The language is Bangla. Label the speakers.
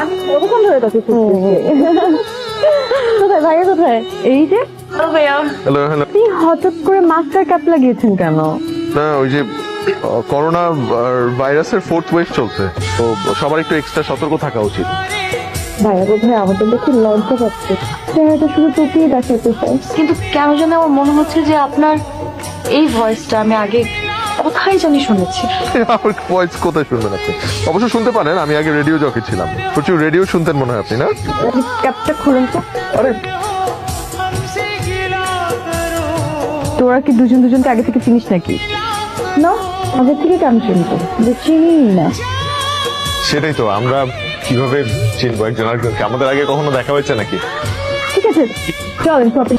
Speaker 1: আমি কতক্ষণ ধরে তোকে কোথায় ভাইয়া কোথায়? এই যে
Speaker 2: হ্যালো হ্যালো।
Speaker 1: আপনি হঠাৎ করে মাস্টার ক্যাপ লাগিয়েছেন কেন?
Speaker 2: না ওই যে করোনা ভাইরাসের ফোর্থ ওয়েভ চলছে, তো সবার একটু এক্সট্রা সতর্ক থাকা উচিত।
Speaker 1: ভাইয়া কোথায় আমাদের দেখে লজ্জা পাচ্ছে, চেহারাটা শুধু টুকিয়ে দেখাতে চাই।
Speaker 3: কিন্তু কেন জানি আমার মনে হচ্ছে যে আপনার এই ভয়েসটা আমি আগে কোথায় জানি শুনেছি।
Speaker 2: আমার ভয়েস কোথায় শুনবেন আপনি? অবশ্য শুনতে পারেন, আমি আগে রেডিও জকি ছিলাম, প্রচুর রেডিও শুনতেন মনে হয় আপনি, না?
Speaker 1: ক্যাপটা খুলুন তো।
Speaker 2: আরে
Speaker 1: তোরা কি দুজন দুজনকে আগে থেকে চিনিস নাকি? না, আগে থেকে কেন চিনবো? চিনি না।
Speaker 2: সেটাই তো, আমরা কিভাবে চিনবো একজন আরেকজনকে? আমাদের আগে কখনো দেখা হয়েছে নাকি?
Speaker 1: ঠিক আছে, চলেন শপিং।